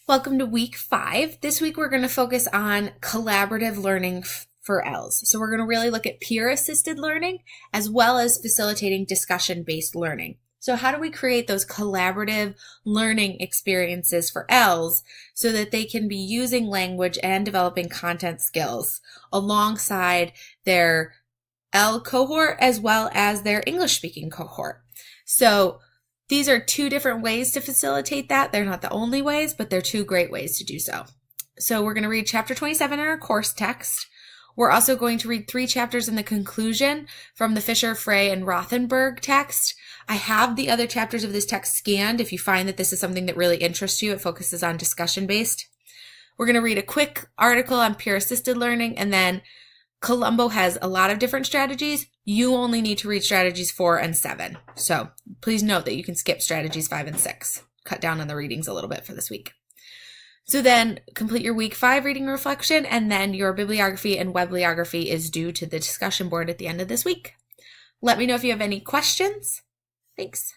Welcome to week 5. This week we're going to focus on collaborative learning for ELs. So we're going to really look at peer-assisted learning as well as facilitating discussion-based learning. So how do we create those collaborative learning experiences for ELs so that they can be using language and developing content skills alongside their EL cohort as well as their English-speaking cohort? So these are two different ways to facilitate that. They're not the only ways, but they're two great ways to do so. So we're going to read chapter 27 in our course text. We're also going to read 3 chapters in the conclusion from the Fisher, Frey, and Rothenberg text. I have the other chapters of this text scanned. If you find that this is something that really interests you, it focuses on discussion-based. We're going to read a quick article on peer-assisted learning, and then Colombo has a lot of different strategies. You only need to read strategies 4 and 7. So please note that you can skip strategies 5 and 6. Cut down on the readings a little bit for this week. So then complete your week 5 reading reflection, and then your bibliography and webliography is due to the discussion board at the end of this week. Let me know if you have any questions. Thanks.